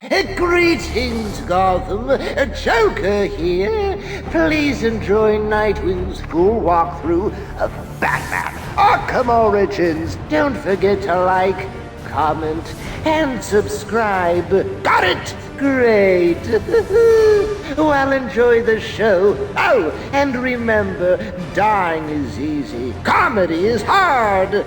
Greetings, Gotham. Joker here. Please enjoy Nightwing's full walkthrough of Batman Arkham Origins. Don't forget to like, comment, and subscribe. Got it? Great. Well, enjoy the show. Oh, and remember, dying is easy. Comedy is hard.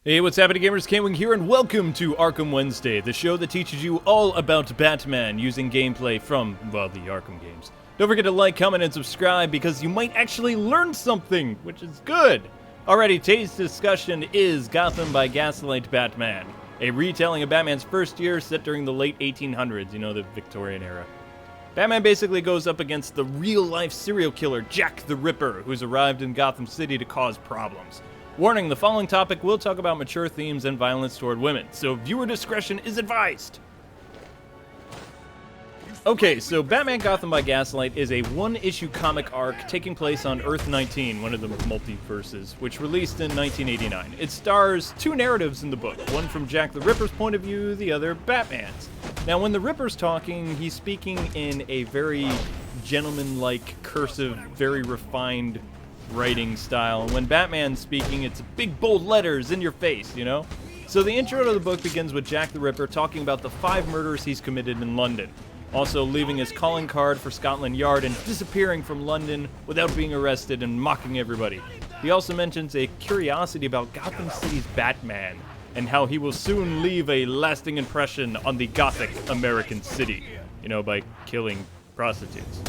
Hey, what's happening, gamers? K-Wing here, and welcome to Arkham Wednesday, the show that teaches you all about Batman using gameplay from, well, the Arkham games. Don't forget to like, comment, and subscribe because you might actually learn something, which is good. Alrighty, today's discussion is Gotham by Gaslight Batman, a retelling of Batman's first year set during the late 1800s, you know, the Victorian era. Batman basically goes up against the real-life serial killer Jack the Ripper, who's arrived in Gotham City to cause problems. Warning, the following topic will talk about mature themes and violence toward women, so viewer discretion is advised. Okay, so Batman Gotham by Gaslight is a one-issue comic arc taking place on Earth 19, one of the multiverses, which released in 1989. It stars two narratives in the book, one from Jack the Ripper's point of view, the other Batman's. Now, when the Ripper's talking, he's speaking in a very gentleman-like, cursive, very refined writing style. And when Batman's speaking, it's big, bold letters in your face, you know? So the intro to the book begins with Jack the Ripper talking about the 5 murders he's committed in London, also leaving his calling card for Scotland Yard and disappearing from London without being arrested and mocking everybody. He also mentions a curiosity about Gotham City's Batman and how he will soon leave a lasting impression on the Gothic American city, you know, by killing prostitutes.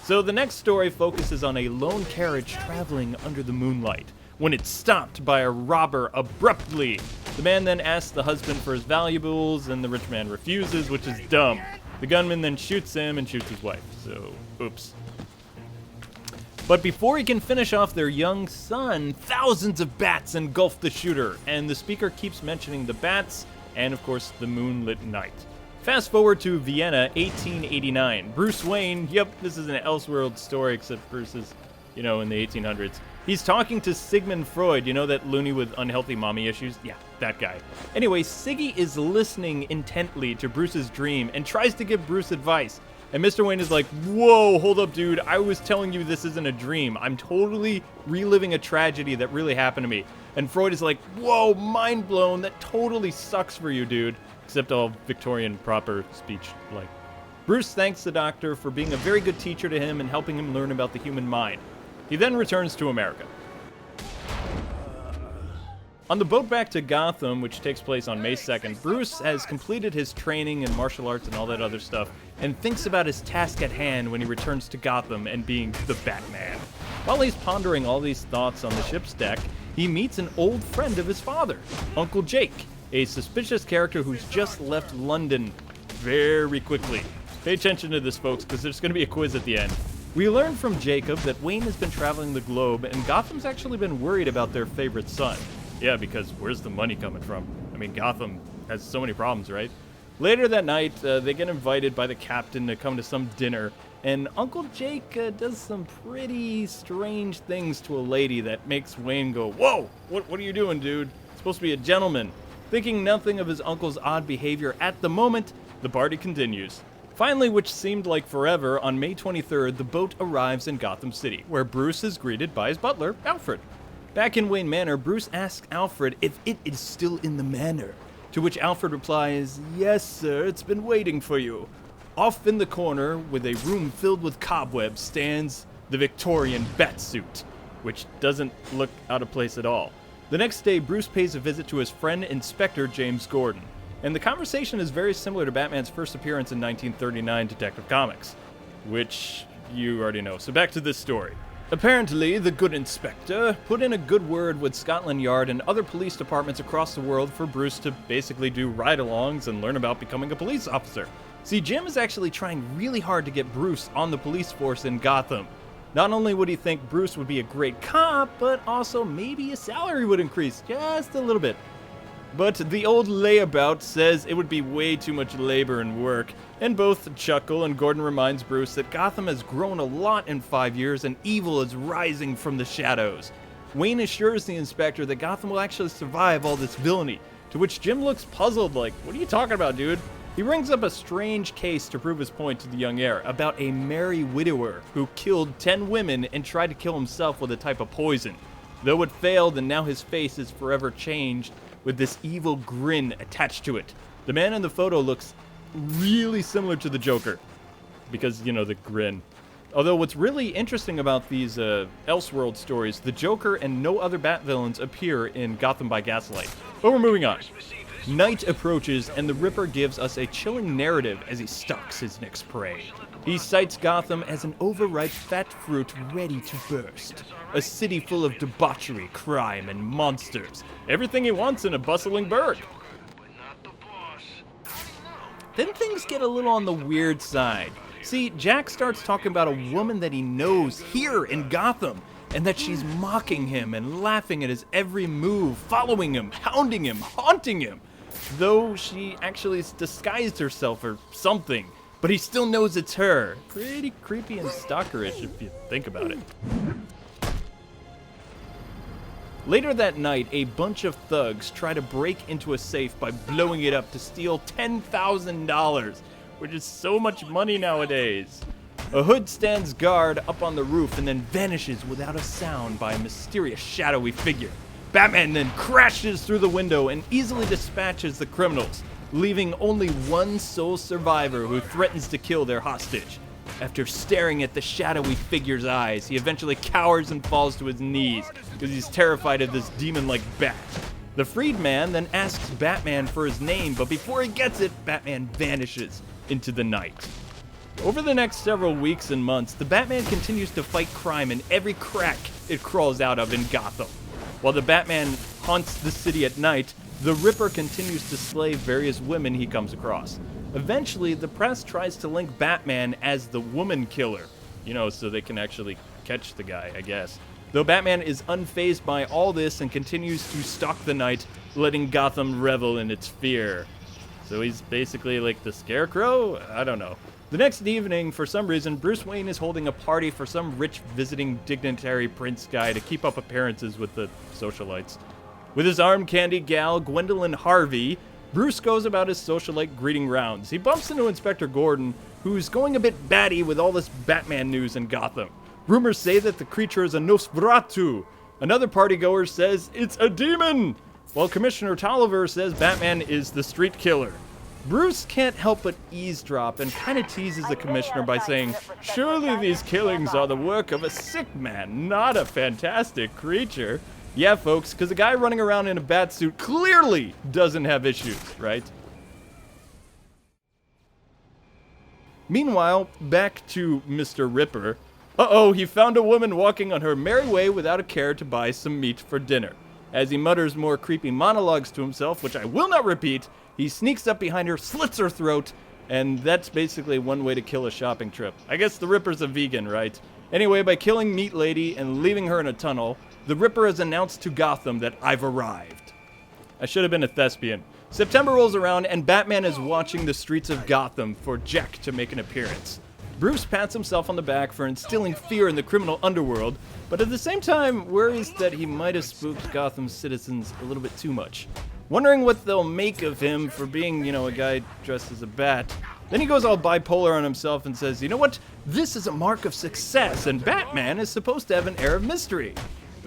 So the next story focuses on a lone carriage traveling under the moonlight when it's stopped by a robber abruptly. The man then asks the husband for his valuables, and the rich man refuses, which is dumb. The gunman then shoots him and shoots his wife, so oops. But before he can finish off their young son, thousands of bats engulf the shooter, and the speaker keeps mentioning the bats and, of course, the moonlit night. Fast forward to Vienna, 1889. Bruce Wayne, yep, this is an Elseworld story, except Bruce is, you know, in the 1800s. He's talking to Sigmund Freud, you know, that loony with unhealthy mommy issues? Yeah, that guy. Anyway, Siggy is listening intently to Bruce's dream and tries to give Bruce advice. And Mr. Wayne is like, whoa, hold up, dude. I was telling you this isn't a dream. I'm totally reliving a tragedy that really happened to me. And Freud is like, whoa, mind blown. That totally sucks for you, dude. Except all Victorian proper speech like. Bruce thanks the doctor for being a very good teacher to him and helping him learn about the human mind. He then returns to America. On the boat back to Gotham, which takes place on May 2nd, Bruce has completed his training in martial arts and all that other stuff, and thinks about his task at hand when he returns to Gotham and being the Batman. While he's pondering all these thoughts on the ship's deck, he meets an old friend of his father, Uncle Jake, a suspicious character who's just left London very quickly. Pay attention to this, folks, because there's going to be a quiz at the end. We learn from Jacob that Wayne has been traveling the globe, and Gotham's actually been worried about their favorite son. Yeah, because where's the money coming from? I mean, Gotham has so many problems, right? Later that night, they get invited by the captain to come to some dinner, and Uncle Jake does some pretty strange things to a lady that makes Wayne go, whoa, what are you doing, dude? It's supposed to be a gentleman. Thinking nothing of his uncle's odd behavior at the moment, the party continues. Finally, which seemed like forever, on May 23rd, the boat arrives in Gotham City, where Bruce is greeted by his butler, Alfred. Back in Wayne Manor, Bruce asks Alfred if it is still in the manor, to which Alfred replies, yes, sir, it's been waiting for you. Off in the corner, with a room filled with cobwebs, stands the Victorian Batsuit, which doesn't look out of place at all. The next day, Bruce pays a visit to his friend, Inspector James Gordon, and the conversation is very similar to Batman's first appearance in 1939 Detective Comics, which you already know. So back to this story. Apparently, the good inspector put in a good word with Scotland Yard and other police departments across the world for Bruce to basically do ride-alongs and learn about becoming a police officer. See, Jim is actually trying really hard to get Bruce on the police force in Gotham. Not only would he think Bruce would be a great cop, but also maybe his salary would increase just a little bit. But the old layabout says it would be way too much labor and work, and both chuckle, and Gordon reminds Bruce that Gotham has grown a lot in 5 years and evil is rising from the shadows. Wayne assures the inspector that Gotham will actually survive all this villainy, To which Jim looks puzzled, like, what are you talking about, dude? He brings up a strange case to prove his point to the young heir about a merry widower who killed 10 women and tried to kill himself with a type of poison. Though it failed, and now his face is forever changed with this evil grin attached to it. The man in the photo looks really similar to the Joker because, you know, the grin. Although what's really interesting about these Elseworld stories, the Joker and no other Bat-villains appear in Gotham by Gaslight. But we're moving on. Night approaches, and the Ripper gives us a chilling narrative as he stalks his next prey. He cites Gotham as an overripe fat fruit ready to burst. A city full of debauchery, crime, and monsters. Everything he wants in a bustling burg. Then things get a little on the weird side. See, Jack starts talking about a woman that he knows here in Gotham, and that she's mocking him and laughing at his every move, following him, hounding him, haunting him. Though she actually disguised herself or something, but he still knows it's her. Pretty creepy and stalkerish if you think about it. Later that night, a bunch of thugs try to break into a safe by blowing it up to steal $10,000, which is so much money nowadays. A hood stands guard up on the roof and then vanishes without a sound by a mysterious shadowy figure. Batman then crashes through the window and easily dispatches the criminals, leaving only one sole survivor who threatens to kill their hostage. After staring at the shadowy figure's eyes, he eventually cowers and falls to his knees because he's terrified of this demon-like bat. The freed man then asks Batman for his name, but before he gets it, Batman vanishes into the night. Over the next several weeks and months, the Batman continues to fight crime in every crack it crawls out of in Gotham. While the Batman haunts the city at night, the Ripper continues to slay various women he comes across. Eventually, the press tries to link Batman as the woman killer, you know, so they can actually catch the guy, I guess. Though Batman is unfazed by all this and continues to stalk the night, letting Gotham revel in its fear. So he's basically like the Scarecrow? I don't know. The next evening, for some reason, Bruce Wayne is holding a party for some rich visiting dignitary prince guy to keep up appearances with the socialites. With his arm candy gal, Gwendolyn Harvey, Bruce goes about his socialite greeting rounds. He bumps into Inspector Gordon, who's going a bit batty with all this Batman news in Gotham. Rumors say that the creature is a Nosferatu. Another partygoer says it's a demon, while Commissioner Tolliver says Batman is the street killer. Bruce can't help but eavesdrop and kind of teases the commissioner by saying, "Surely these killings are the work of a sick man, not a fantastic creature." Yeah, folks, because a guy running around in a bat suit clearly doesn't have issues, right? Meanwhile, back to Mr. Ripper. Uh-oh, he found a woman walking on her merry way without a care to buy some meat for dinner. As he mutters more creepy monologues to himself, which I will not repeat, he sneaks up behind her, slits her throat, and that's basically one way to kill a shopping trip. I guess the Ripper's a vegan, right? Anyway, by killing Meat Lady and leaving her in a tunnel, the Ripper has announced to Gotham that I've arrived. I should have been a thespian. September rolls around and Batman is watching the streets of Gotham for Jack to make an appearance. Bruce pats himself on the back for instilling fear in the criminal underworld, but at the same time worries that he might have spooked Gotham's citizens a little bit too much. Wondering what they'll make of him for being, a guy dressed as a bat. Then he goes all bipolar on himself and says, you know what? This is a mark of success, and Batman is supposed to have an air of mystery.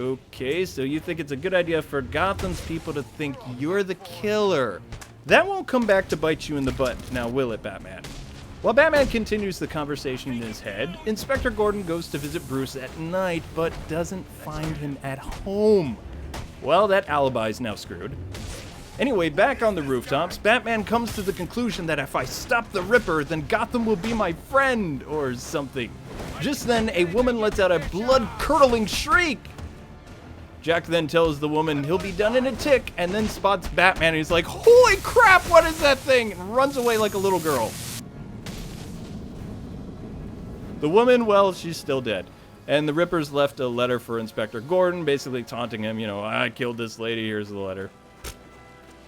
Okay, so you think it's a good idea for Gotham's people to think you're the killer. That won't come back to bite you in the butt, now will it, Batman? While Batman continues the conversation in his head, Inspector Gordon goes to visit Bruce at night, but doesn't find him at home. Well, that alibi's now screwed. Anyway, back on the rooftops, Batman comes to the conclusion that if I stop the Ripper, then Gotham will be my friend, or something. Just then, a woman lets out a blood-curdling shriek. Jack then tells the woman he'll be done in a tick, and then spots Batman, and he's like, holy crap, what is that thing? And runs away like a little girl. The woman, well, she's still dead. And the Ripper's left a letter for Inspector Gordon, basically taunting him, I killed this lady, here's the letter.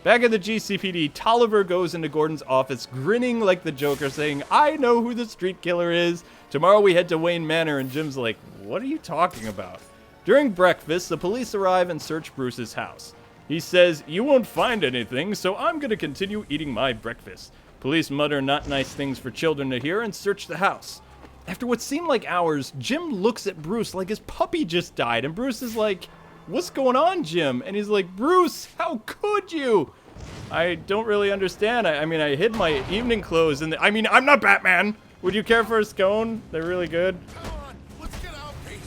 Back at the GCPD, Tolliver goes into Gordon's office, grinning like the Joker, saying, I know who the street killer is. Tomorrow we head to Wayne Manor, and Jim's like, what are you talking about? During breakfast, the police arrive and search Bruce's house. He says, "You won't find anything, so I'm gonna continue eating my breakfast." Police mutter not nice things for children to hear and search the house. After what seemed like hours, Jim looks at Bruce like his puppy just died, and Bruce is like, "What's going on, Jim?" And he's like, "Bruce, how could you?" I don't really understand. I mean, I hid my evening clothes and I'm not Batman. Would you care for a scone? They're really good. Come on, let's get out, Pete.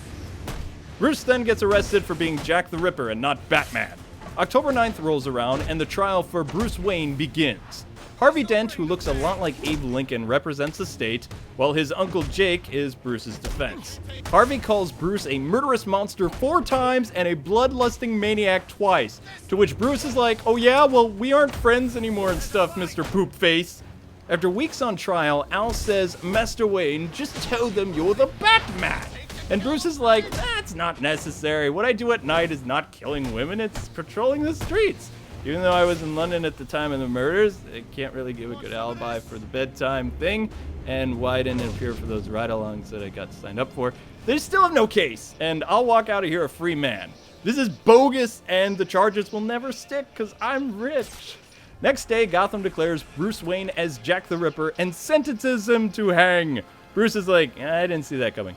Bruce then gets arrested for being Jack the Ripper and not Batman. October 9th rolls around and the trial for Bruce Wayne begins. Harvey Dent, who looks a lot like Abe Lincoln, represents the state, while his uncle Jake is Bruce's defense. Harvey calls Bruce a murderous monster 4 times and a bloodlusting maniac twice, to which Bruce is like, "Oh yeah, well, we aren't friends anymore and stuff, Mr. Poopface." After weeks on trial, Al says, "Master Wayne, just tell them you're the Batman." And Bruce is like, "That's not necessary. What I do at night is not killing women, it's patrolling the streets." Even though I was in London at the time of the murders, I can't really give a good alibi for the bedtime thing, and why I didn't appear for those ride-alongs that I got signed up for. They still have no case, and I'll walk out of here a free man. This is bogus, and the charges will never stick, because I'm rich. Next day, Gotham declares Bruce Wayne as Jack the Ripper and sentences him to hang. Bruce is like, "I didn't see that coming."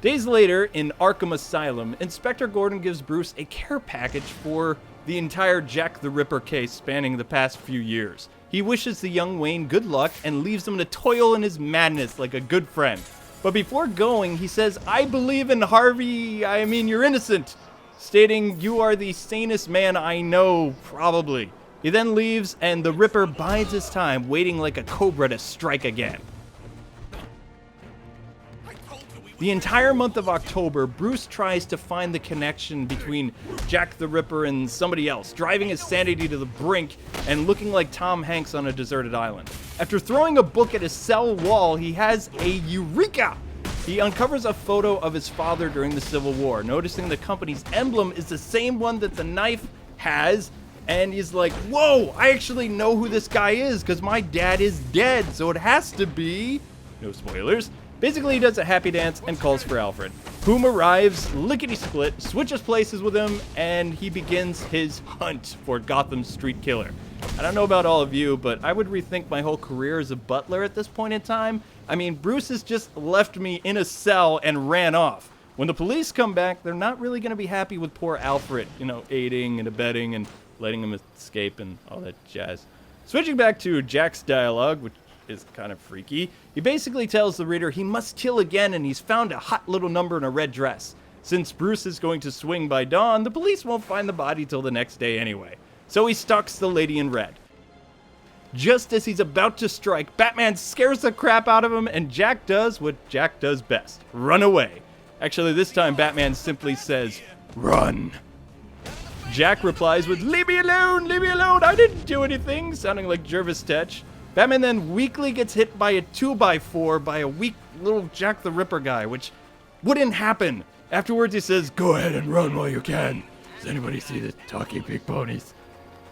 Days later, in Arkham Asylum, Inspector Gordon gives Bruce a care package for the entire Jack the Ripper case spanning the past few years. He wishes the young Wayne good luck and leaves him to toil in his madness like a good friend. But before going, he says, "I believe in Harvey, you're innocent," stating, "You are the sanest man I know, probably." He then leaves, and the Ripper bides his time, waiting like a cobra to strike again. The entire month of October, Bruce tries to find the connection between Jack the Ripper and somebody else, driving his sanity to the brink and looking like Tom Hanks on a deserted island. After throwing a book at his cell wall, he has a eureka! He uncovers a photo of his father during the Civil War, noticing the company's emblem is the same one that the knife has, and he's like, "Whoa, I actually know who this guy is, because my dad is dead, so it has to be..." No spoilers. Basically, he does a happy dance and calls for Alfred, whom arrives lickety-split, switches places with him, and he begins his hunt for Gotham's street killer. I don't know about all of you, but I would rethink my whole career as a butler at this point in time. I mean, Bruce has just left me in a cell and ran off. When the police come back, they're not really going to be happy with poor Alfred, aiding and abetting and letting him escape and all that jazz. Switching back to Jack's dialogue, which is kind of freaky. He basically tells the reader he must kill again and he's found a hot little number in a red dress. Since Bruce is going to swing by dawn, the police won't find the body till the next day anyway. So he stalks the lady in red. Just as he's about to strike, Batman scares the crap out of him and Jack does what Jack does best, run away. Actually, this time Batman simply says, "Run." Jack replies with, leave me alone, I didn't do anything," sounding like Jervis Tetch. Batman then weakly gets hit by a 2x4 by a weak little Jack the Ripper guy, which wouldn't happen. Afterwards he says, "Go ahead and run while you can. Does anybody see the talking big ponies?"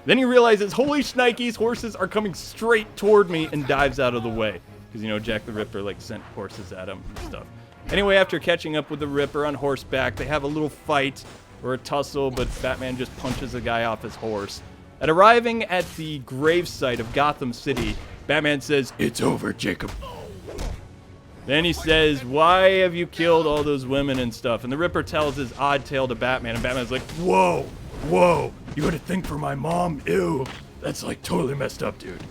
Then he realizes, holy shnikes, horses are coming straight toward me, and dives out of the way. Because, Jack the Ripper, sent horses at him and stuff. Anyway, after catching up with the Ripper on horseback, they have a little fight, or a tussle, but Batman just punches the guy off his horse. At arriving at the gravesite of Gotham City, Batman says, "It's over, Jacob." Then he says, "Why have you killed all those women and stuff?" And the Ripper tells his odd tale to Batman, and Batman's like, whoa, you gotta think for my mom? Ew, that's totally messed up, dude.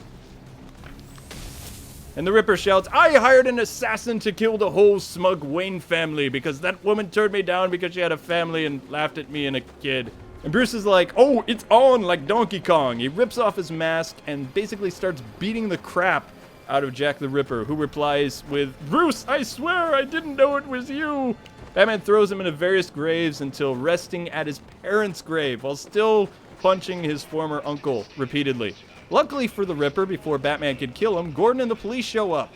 And the Ripper shouts, "I hired an assassin to kill the whole smug Wayne family because that woman turned me down because she had a family and laughed at me and a kid." And Bruce is like, "Oh, it's on like Donkey Kong." He rips off his mask and basically starts beating the crap out of Jack the Ripper, who replies with, "Bruce, I swear I didn't know it was you." Batman throws him into various graves until resting at his parents' grave while still punching his former uncle repeatedly. Luckily for the Ripper, before Batman could kill him, Gordon and the police show up,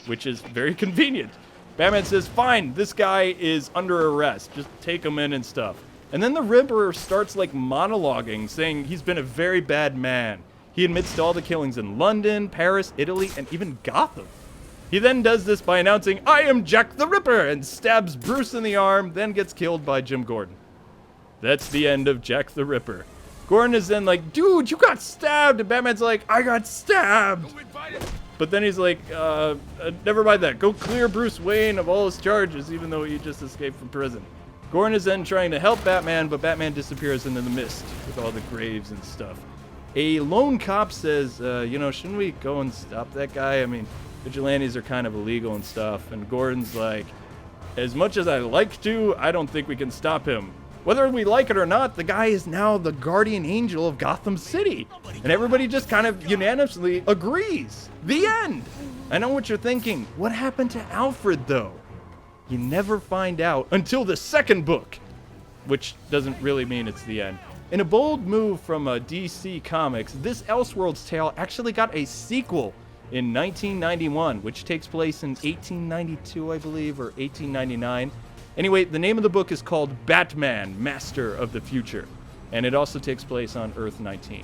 which is very convenient. Batman says, "Fine, this guy is under arrest. Just take him in and stuff." And then the Ripper starts monologuing, saying he's been a very bad man. He admits to all the killings in London, Paris, Italy, and even Gotham. He then does this by announcing, "I am Jack the Ripper," and stabs Bruce in the arm, then gets killed by Jim Gordon. That's the end of Jack the Ripper. Gordon is then like, dude, you got stabbed. And Batman's like, I got stabbed. But then he's like, never mind that. Go clear Bruce Wayne of all his charges, even though he just escaped from prison. Gordon is then trying to help Batman, but Batman disappears into the mist with all the graves and stuff. A lone cop says, shouldn't we go and stop that guy? I mean, vigilantes are kind of illegal and stuff. And Gordon's like, as much as I like to, I don't think we can stop him. Whether we like it or not, the guy is now the guardian angel of Gotham City. And everybody just kind of unanimously agrees. The end. I know what you're thinking. What happened to Alfred, though? You never find out until the second book, which doesn't really mean it's the end. In a bold move from DC Comics, this Elseworlds tale actually got a sequel in 1991, which takes place in 1892, I believe, or 1899. Anyway, the name of the book is called Batman, Master of the Future, and it also takes place on Earth 19.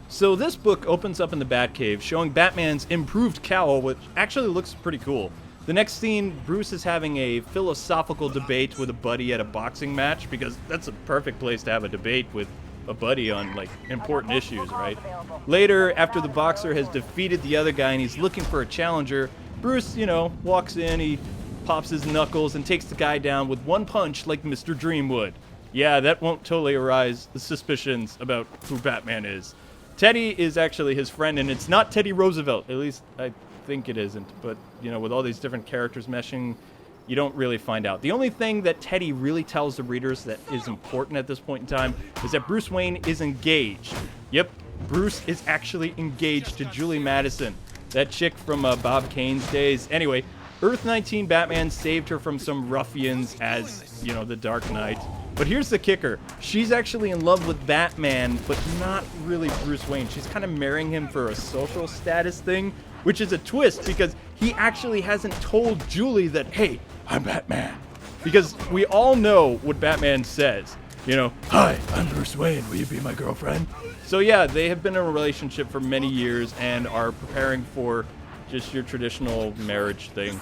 So this book opens up in the Batcave, showing Batman's improved cowl, which actually looks pretty cool. The next scene, Bruce is having a philosophical debate with a buddy at a boxing match, because that's a perfect place to have a debate with a buddy on, like, important issues, right? Later, after the boxer has defeated the other guy and he's looking for a challenger, Bruce, walks in, he pops his knuckles and takes the guy down with one punch like Mr. Dream would. Yeah, that won't totally arise the suspicions about who Batman is. Teddy is actually his friend, and it's not Teddy Roosevelt. At least I think it isn't. But, with all these different characters meshing, you don't really find out. The only thing that Teddy really tells the readers that is important at this point in time is that Bruce Wayne is engaged. Yep, Bruce is actually engaged to Julie Madison, that chick from Bob Kane's days. Anyway, Earth 19 Batman saved her from some ruffians as, the Dark Knight. But here's the kicker. She's actually in love with Batman, but not really Bruce Wayne. She's kind of marrying him for a social status thing, which is a twist because he actually hasn't told Julie that, hey, I'm Batman. Because we all know what Batman says. Hi, I'm Bruce Wayne. Will you be my girlfriend? So yeah, they have been in a relationship for many years and are preparing for just your traditional marriage thing,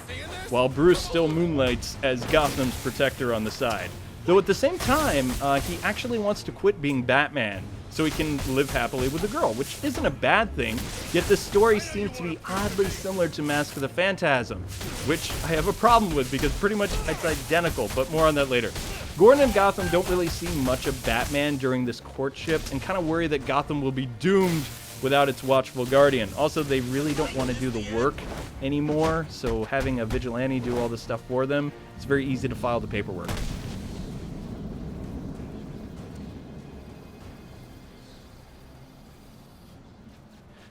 while Bruce still moonlights as Gotham's protector on the side. Though at the same time, he actually wants to quit being Batman so he can live happily with a girl, which isn't a bad thing, yet this story seems to be oddly similar to Mask of the Phantasm, which I have a problem with because pretty much it's identical, but more on that later. Gordon and Gotham don't really see much of Batman during this courtship and kind of worry that Gotham will be doomed without its watchful guardian. Also, they really don't want to do the work anymore, so having a vigilante do all this stuff for them, it's very easy to file the paperwork.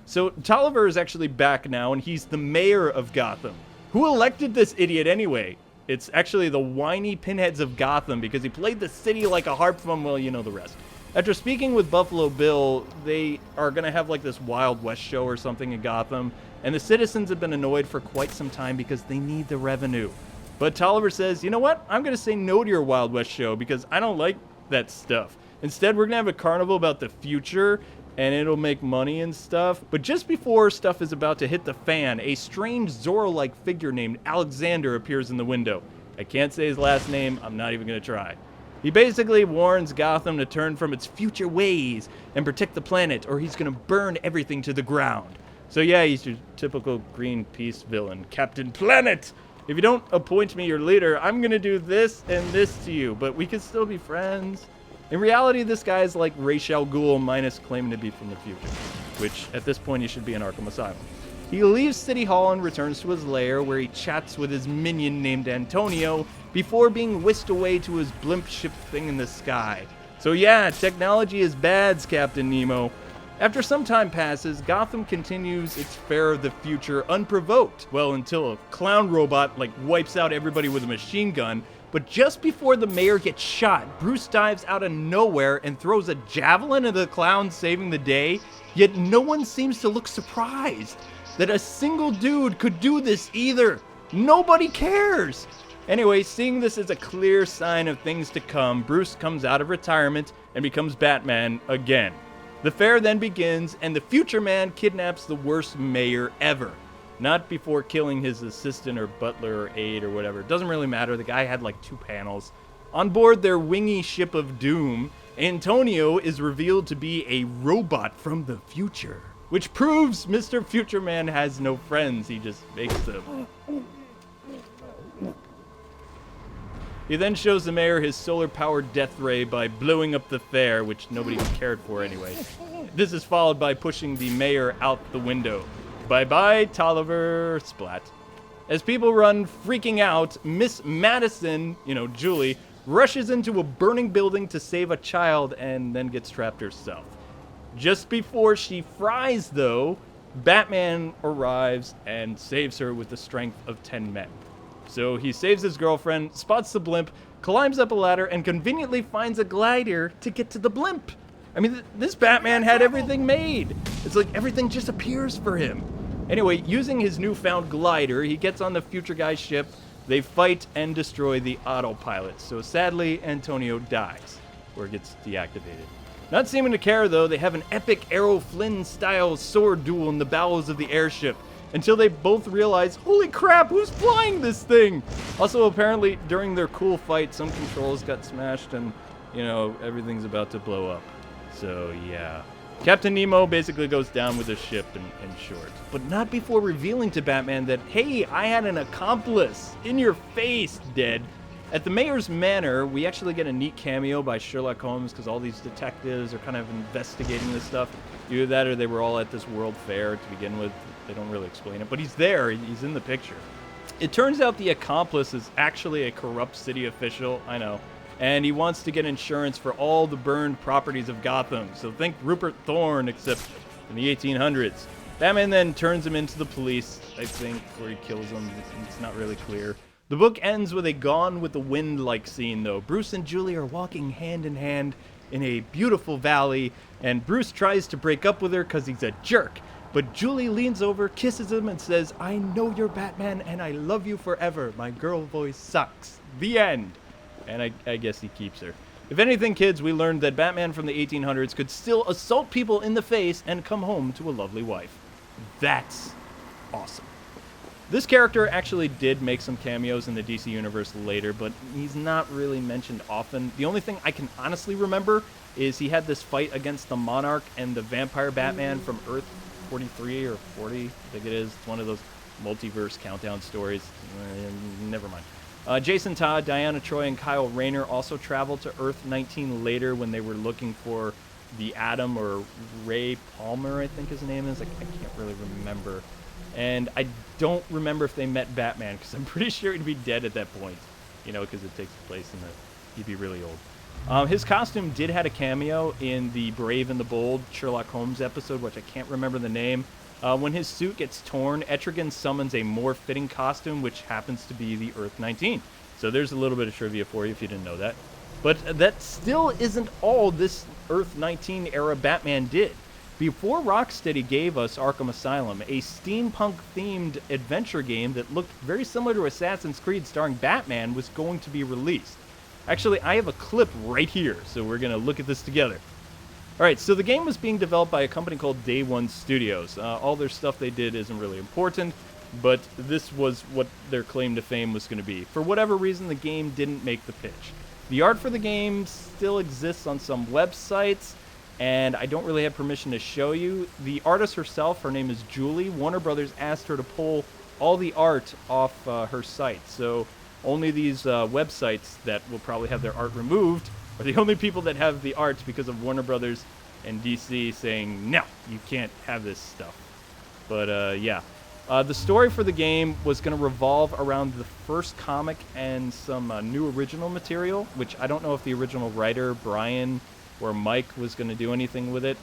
So Tolliver is actually back now, and he's the mayor of Gotham. Who elected this idiot anyway? It's actually the whiny pinheads of Gotham because he played the city like a harp from, well, you know the rest. After speaking with Buffalo Bill, they are going to have like this Wild West show or something in Gotham, and the citizens have been annoyed for quite some time because they need the revenue. But Tolliver says, you know what? I'm going to say no to your Wild West show because I don't like that stuff. Instead, we're going to have a carnival about the future, and it'll make money and stuff. But just before stuff is about to hit the fan, a strange Zorro-like figure named Alexander appears in the window. I can't say his last name, I'm not even going to try. He basically warns Gotham to turn from its future ways and protect the planet, or he's going to burn everything to the ground. So yeah, he's your typical Greenpeace villain, Captain Planet! If you don't appoint me your leader, I'm going to do this and this to you, but we can still be friends. In reality, this guy is like Ra's al Ghul minus claiming to be from the future, which at this point he should be in Arkham Asylum. He leaves City Hall and returns to his lair where he chats with his minion named Antonio before being whisked away to his blimp ship thing in the sky. So yeah, technology is bad, Captain Nemo. After some time passes, Gotham continues its Fair of the Future unprovoked. Well, until a clown robot wipes out everybody with a machine gun. But just before the mayor gets shot, Bruce dives out of nowhere and throws a javelin at the clown, saving the day. Yet no one seems to look surprised that a single dude could do this either. Nobody cares. Anyway, seeing this as a clear sign of things to come, Bruce comes out of retirement and becomes Batman again. The fair then begins, and the future man kidnaps the worst mayor ever. Not before killing his assistant or butler or aide or whatever. It doesn't really matter. The guy had 2 panels. On board their wingy ship of doom, Antonio is revealed to be a robot from the future, which proves Mr. Future Man has no friends, he just makes them. He then shows the mayor his solar-powered death ray by blowing up the fair, which nobody cared for anyway. This is followed by pushing the mayor out the window. Bye-bye, Tolliver, splat. As people run freaking out, Miss Madison, Julie, rushes into a burning building to save a child and then gets trapped herself. Just before she fries, though, Batman arrives and saves her with the strength of 10 men. So he saves his girlfriend, spots the blimp, climbs up a ladder, and conveniently finds a glider to get to the blimp. I mean, this Batman had everything made. It's like everything just appears for him. Anyway, using his newfound glider, he gets on the future guy's ship. They fight and destroy the autopilot. So sadly, Antonio dies, or gets deactivated. Not seeming to care, though, they have an epic Errol Flynn-style sword duel in the bowels of the airship, until they both realize, holy crap, who's flying this thing? Also, apparently, during their cool fight, some controls got smashed and, everything's about to blow up. So, yeah. Captain Nemo basically goes down with the ship in short. But not before revealing to Batman that, hey, I had an accomplice. In your face, dead. At the mayor's manor, we actually get a neat cameo by Sherlock Holmes because all these detectives are kind of investigating this stuff. Either that or they were all at this world fair to begin with. They don't really explain it, but he's there. He's in the picture. It turns out the accomplice is actually a corrupt city official, I know, and he wants to get insurance for all the burned properties of Gotham. So think Rupert Thorne, except in the 1800s. Batman then turns him into the police, I think, where he kills him. It's not really clear. The book ends with a Gone with the Wind-like scene, though. Bruce and Julie are walking hand in hand in a beautiful valley, and Bruce tries to break up with her because he's a jerk. But Julie leans over, kisses him, and says, I know you're Batman, and I love you forever. My girl voice sucks. The end. And I guess he keeps her. If anything, kids, we learned that Batman from the 1800s could still assault people in the face and come home to a lovely wife. That's awesome. This character actually did make some cameos in the DC universe later, but he's not really mentioned often. The only thing I can honestly remember is he had this fight against the Monarch and the Vampire Batman from Earth 43 or 40, I think it is. It's one of those multiverse countdown stories. Never mind. Jason Todd, Diana Troy, and Kyle Rayner also traveled to Earth 19 later when they were looking for the Atom, or Ray Palmer, I think his name is. I can't really remember. And I don't remember if they met Batman, because I'm pretty sure he'd be dead at that point, because it takes place he'd be really old. His costume did have a cameo in the Brave and the Bold Sherlock Holmes episode, which I can't remember the name. When his suit gets torn, Etrigan summons a more fitting costume, which happens to be the Earth 19. So there's a little bit of trivia for you if you didn't know that. But that still isn't all this Earth 19 era Batman did. Before Rocksteady gave us Arkham Asylum, a steampunk-themed adventure game that looked very similar to Assassin's Creed starring Batman was going to be released. Actually, I have a clip right here, so we're going to look at this together. Alright, so the game was being developed by a company called Day One Studios. All their stuff they did isn't really important, but this was what their claim to fame was going to be. For whatever reason, the game didn't make the pitch. The art for the game still exists on some websites, and I don't really have permission to show you. The artist herself, her name is Julie. Warner Brothers asked her to pull all the art off her site, so only these websites that will probably have their art removed are the only people that have the art because of Warner Brothers and DC saying, no, you can't have this stuff. But yeah. The story for the game was going to revolve around the first comic and some new original material, which I don't know if the original writer, Brian or Mike, was going to do anything with it.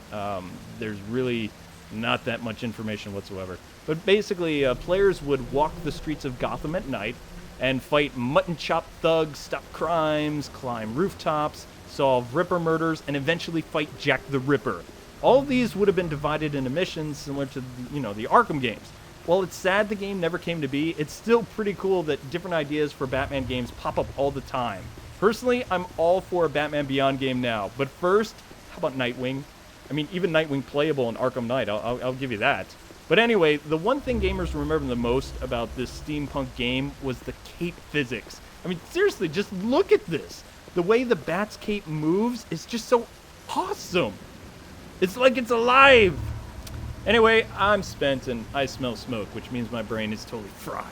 There's really not that much information whatsoever. But basically, players would walk the streets of Gotham at night and fight mutton-chop thugs, stop crimes, climb rooftops, solve Ripper murders, and eventually fight Jack the Ripper. All of these would have been divided into missions similar to, the Arkham games. While it's sad the game never came to be, it's still pretty cool that different ideas for Batman games pop up all the time. Personally, I'm all for a Batman Beyond game now, but first, how about Nightwing? I mean, even Nightwing playable in Arkham Knight, I'll give you that. But anyway, the one thing gamers remember the most about this steampunk game was the cape physics. I mean, seriously, just look at this. The way the Bat's cape moves is just so awesome. It's like it's alive. Anyway, I'm spent and I smell smoke, which means my brain is totally fried.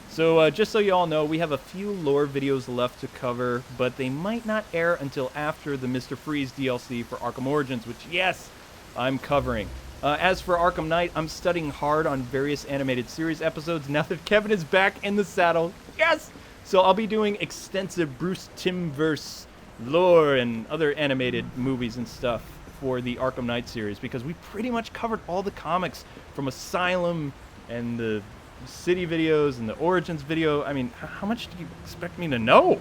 So just so you all know, we have a few lore videos left to cover, but they might not air until after the Mr. Freeze DLC for Arkham Origins, which, yes, I'm covering. As for Arkham Knight, I'm studying hard on various animated series episodes now that Kevin is back in the saddle. Yes! So I'll be doing extensive Bruce Timmverse lore and other animated movies and stuff for the Arkham Knight series, because we pretty much covered all the comics from Asylum and the City videos and the Origins video. I mean, how much do you expect me to know?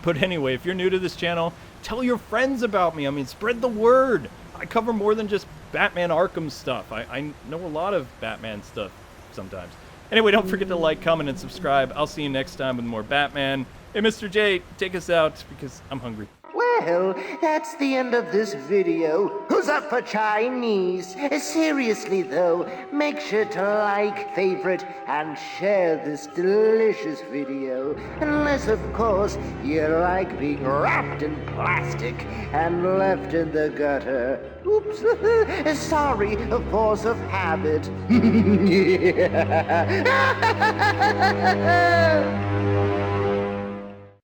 But anyway, if you're new to this channel, tell your friends about me. I mean, spread the word. I cover more than just Batman Arkham stuff. I know a lot of Batman stuff sometimes. Anyway, don't forget to like, comment, and subscribe. I'll see you next time with more Batman. Hey, Mr. J, take us out because I'm hungry. Well, that's the end of this video. Who's up for Chinese? Seriously though, make sure to like, favorite, and share this delicious video. Unless, of course, you like being wrapped in plastic and left in the gutter. Oops. Sorry, a force of habit.